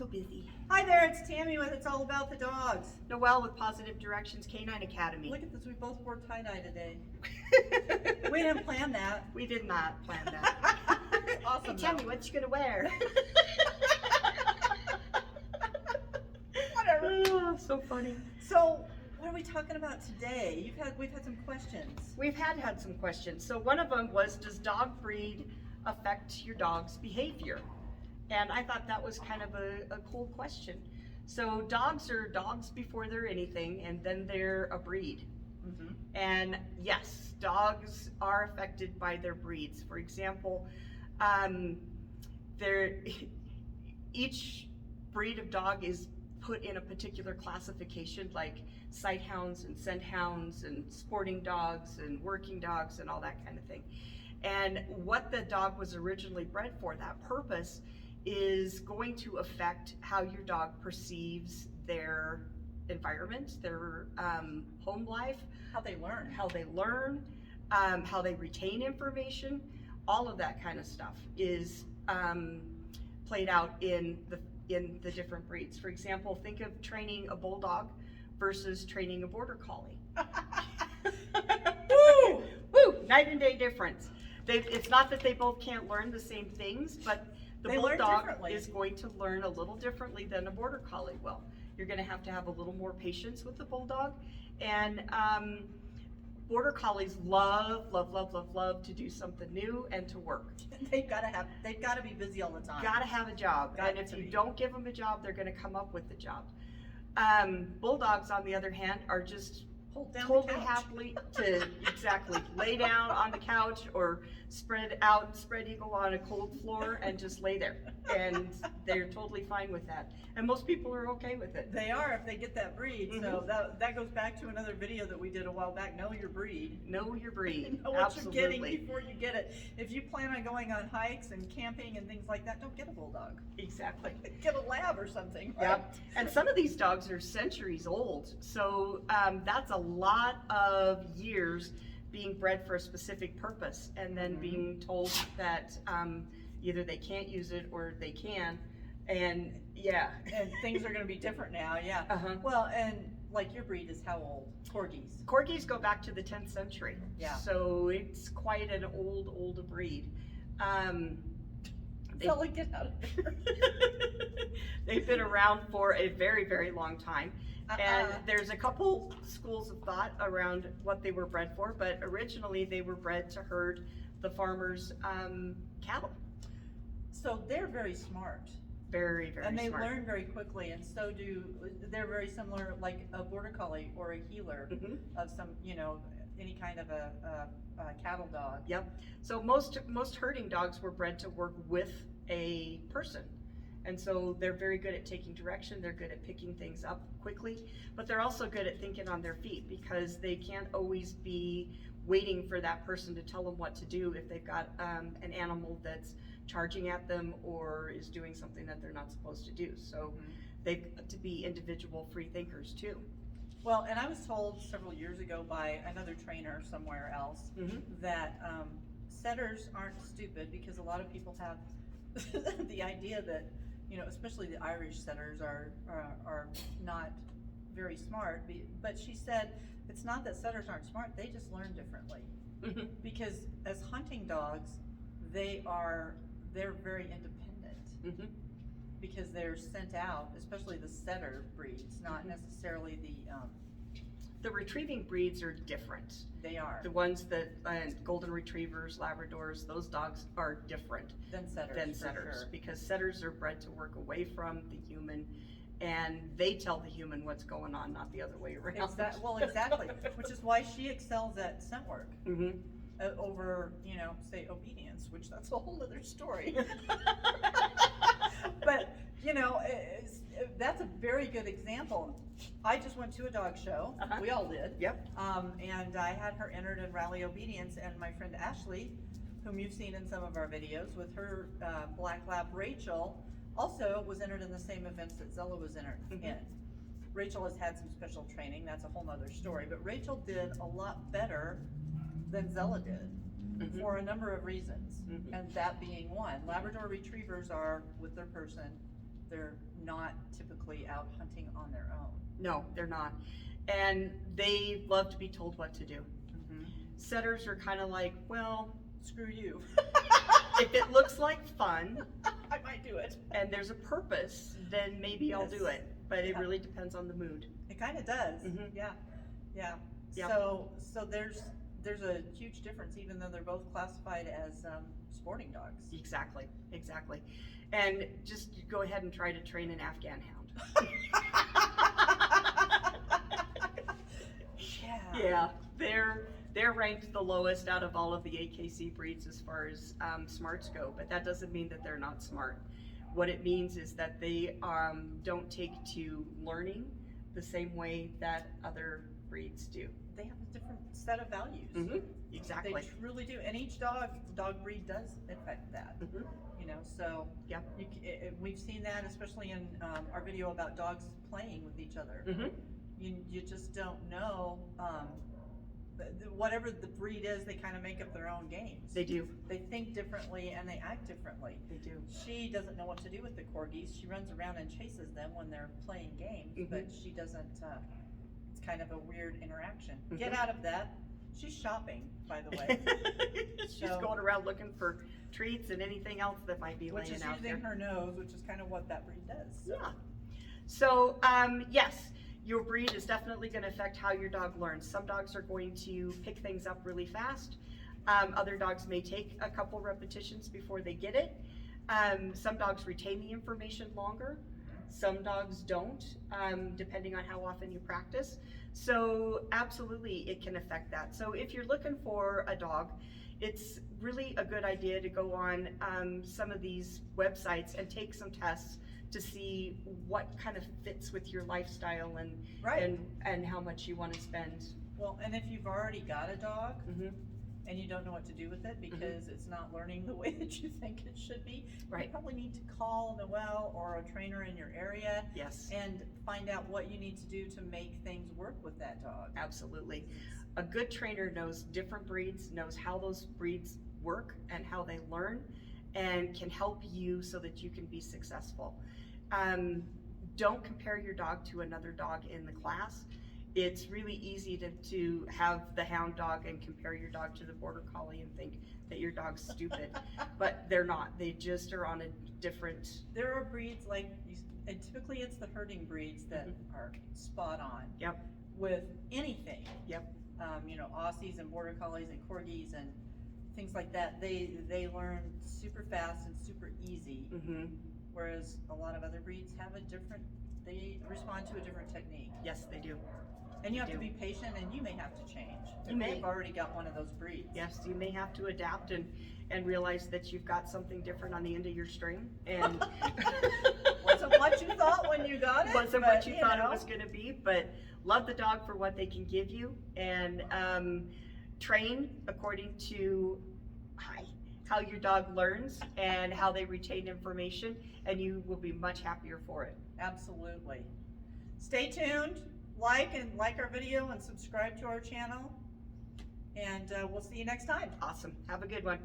so busy. Hi there, it's Tammy with It's All About the Dogs. Noelle with Positive Directions Canine Academy. Look at this, we both wore tie-dye today. We didn't plan that. We did not plan that. Awesome. Hey, Tammy, what you gonna wear? Whatever. Oh, so funny. So, what are we talking about today? We've had some questions. We've had some questions. So one of them was, does dog breed affect your dog's behavior? And I thought that was kind of a cool question. So dogs are dogs before they're anything, and then they're a breed. Mm-hmm. And yes, dogs are affected by their breeds. For example, each breed of dog is put in a particular classification, like sight hounds and scent hounds and sporting dogs and working dogs and all that kind of thing. And what the dog was originally bred for, that purpose, is going to affect how your dog perceives their environment, their home life, How they learn. how they retain information. All of that kind of stuff is played out in the different breeds. For example, think of training a bulldog versus training a border collie. Woo! Woo! Night and day difference. It's not that they both can't learn the same things, but the They learn bulldog differently. is going to learn a little differently than a border collie will. You're going to have a little more patience with the bulldog, and border collies love to do something new and to work. They've got to be busy all the time. Got to have a job, Got and if to you be. don't give them a job, they're going to come up with the job. Bulldogs, on the other hand, are just Hold down the totally couch. happily to lay down on the couch or spread eagle on a cold floor and just lay there, and they're totally fine with that, and most people are okay with it. They are if they get that breed. So Mhm. that goes back to another video that we did a while back. Know your breed. Know your breed. Know what Absolutely. you're getting before you get it. If you plan on going on hikes and camping and things like that, don't get a bulldog. Exactly. Get a lab or something. Right? Yep. And some of these dogs are centuries old, so that's a lot of years being bred for a specific purpose, and then Mhm. being told that either they can't use it or they can, and yeah. And things are going to be different now. Yeah. Uh-huh. Well, and like your breed is how old? Corgis. Corgis go back to the 10th century. Yeah. So it's quite an old breed. Sully, get out of here. They've been around for a very, very long time. And there's a couple schools of thought around what they were bred for, but originally they were bred to herd the farmers' cattle. So they're very smart. Very, very And they smart. learn very quickly, and so they're very similar, like a border collie or a heeler Mhm. of some, any kind of a cattle dog. Yep. So most herding dogs were bred to work with a person. And so they're very good at taking direction, they're good at picking things up quickly, but they're also good at thinking on their feet, because they can't always be waiting for that person to tell them what to do if they've got an animal that's charging at them or is doing something that they're not supposed to do. So they've got to be individual free thinkers too. Well, and I was told several years ago by another trainer somewhere else that setters aren't stupid, because a lot of people have the idea that, especially the Irish setters are not very smart. But she said it's not that setters aren't smart; they just learn differently. Because as hunting dogs, they're very independent. Because they're sent out, especially the setter breeds, not necessarily The retrieving breeds are different. they are The ones that, golden retrievers, Labradors, those dogs are different than setters. than for setters, sure. because setters are bred to work away from the human, and they tell the human what's going on, not the other way around. Exactly. Which is why she excels at scent work Mhm. over, say obedience, which that's a whole other story. But that's a very good example. I just went to a dog show. Uh-huh. We all did. Yep. And I had her entered in Rally Obedience, and my friend Ashley, whom you've seen in some of our videos, with her black lab Rachel, also was entered in the same events that Zella was entered in. Rachel has had some special training, that's a whole nother story, but Rachel did a lot better than Zella did for a number of reasons, and that being one. Labrador retrievers are with their person, they're not typically out hunting on their own. No, they're not. And they love to be told what to do. Setters are kind of like, well, Screw you. if it looks like fun I might do it. and there's a purpose, then maybe I'll do Yes. it. But it Yeah. really depends on the mood. It kind of does. Yeah. Yeah. So there's a huge difference, even though they're both classified as sporting dogs. Exactly. And just go ahead and try to train an Afghan hound. Yeah, they're ranked the lowest out of all of the AKC breeds as far as smarts go, but that doesn't mean that they're not smart. What it means is that they don't take to learning the same way that other breeds do. They have a different set of values. Exactly. They truly do, and each dog breed does affect that. You know, so Yeah. we've seen that, especially in our video about dogs playing with each other. You just don't know. Whatever the breed is, they kind of make up their own games. They do. They think differently and they act differently. They do. She doesn't know what to do with the Corgis. She runs around and chases them when they're playing games, but she doesn't. It's kind of a weird interaction. Get out of that. She's shopping, by the way. She's going around looking for treats and anything else that might be laying out there. Which is using her nose, which is kind of what that breed does. So. Yeah. So, yes, your breed is definitely going to affect how your dog learns. Some dogs are going to pick things up really fast. Other dogs may take a couple repetitions before they get it. Some dogs retain the information longer. Some dogs don't, depending on how often you practice. So absolutely, it can affect that. So if you're looking for a dog, it's really a good idea to go on some of these websites and take some tests to see what kind of fits with your lifestyle and how much you want to spend. Well, and if you've already got a dog and you don't know what to do with it because it's not learning the way that you think it should be, you probably need to call Noelle or a trainer in your area and find out what you need to do to make things work with that dog. Absolutely. A good trainer knows different breeds, knows how those breeds work and how they learn, and can help you so that you can be successful. Don't compare your dog to another dog in the class. It's really easy to have the hound dog and compare your dog to the border collie and think that your dog's stupid, but they're not. They just are on a different. There are breeds like, and typically it's the herding breeds that are spot on. With anything. You know, Aussies and border collies and Corgis and things like that. They learn super fast and super easy. Whereas a lot of other breeds have they respond to a different technique. Yes, they do. And you have to be patient, and you may have to change. You may. You've already got one of those breeds. Yes, you may have to adapt and realize that you've got something different on the end of your string. And wasn't what you thought when you got it. Wasn't what you thought it was going to be, but love the dog for what they can give you, and train according to how your dog learns and how they retain information, and you will be much happier for it. Absolutely. Stay tuned. Like our video and subscribe to our channel, and we'll see you next time. Awesome. Have a good one.